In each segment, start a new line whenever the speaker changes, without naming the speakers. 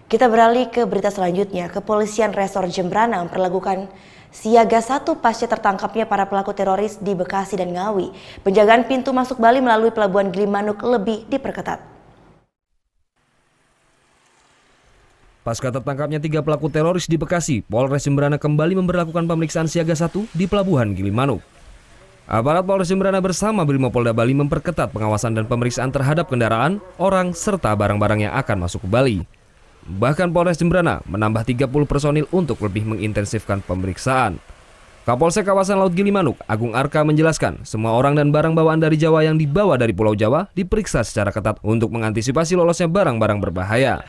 Kita beralih ke berita selanjutnya. Kepolisian Resor Jembrana memperlakukan siaga 1 pasca tertangkapnya para pelaku teroris di Bekasi dan Ngawi. Penjagaan pintu masuk Bali melalui Pelabuhan Gilimanuk lebih diperketat.
Pasca tertangkapnya 3 pelaku teroris di Bekasi, Polres Jembrana kembali memberlakukan pemeriksaan siaga 1 di Pelabuhan Gilimanuk. Aparat Polres Jembrana bersama Brimopolda Bali memperketat pengawasan dan pemeriksaan terhadap kendaraan, orang, serta barang-barang yang akan masuk ke Bali. Bahkan Polres Jembrana menambah 30 personil untuk lebih mengintensifkan pemeriksaan. Kapolsek kawasan Laut Gilimanuk, Agung Arka menjelaskan, semua orang dan barang bawaan dari Jawa yang dibawa dari Pulau Jawa diperiksa secara ketat untuk mengantisipasi lolosnya barang-barang berbahaya.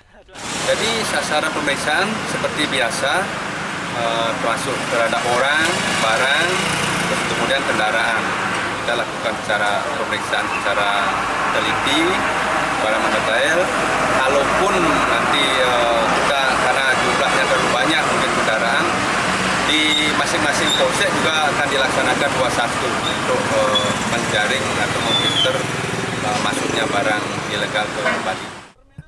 Jadi sasaran pemeriksaan seperti biasa, termasuk terhadap orang, barang, terus kemudian kendaraan. Kita lakukan secara pemeriksaan secara teliti, secara mendetail. Kalaupun nanti kita karena jumlahnya terlalu banyak mungkin kendaraan, di masing-masing polsek juga akan dilaksanakan 21 untuk menjaring atau memfilter masuknya barang ilegal ke Bali.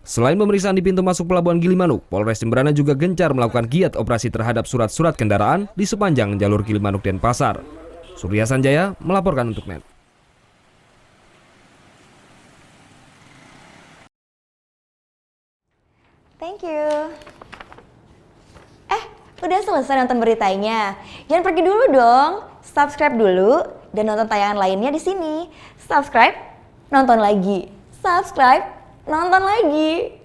Selain pemeriksaan di pintu masuk Pelabuhan Gilimanuk, Polres Jembrana juga gencar melakukan giat operasi terhadap surat-surat kendaraan di sepanjang jalur Gilimanuk Denpasar. Surya Sanjaya melaporkan untuk NET.
Thank you. Udah selesai nonton beritanya? Jangan pergi dulu dong. Subscribe dulu dan nonton tayangan lainnya di sini. Subscribe, nonton lagi. Subscribe, nonton lagi.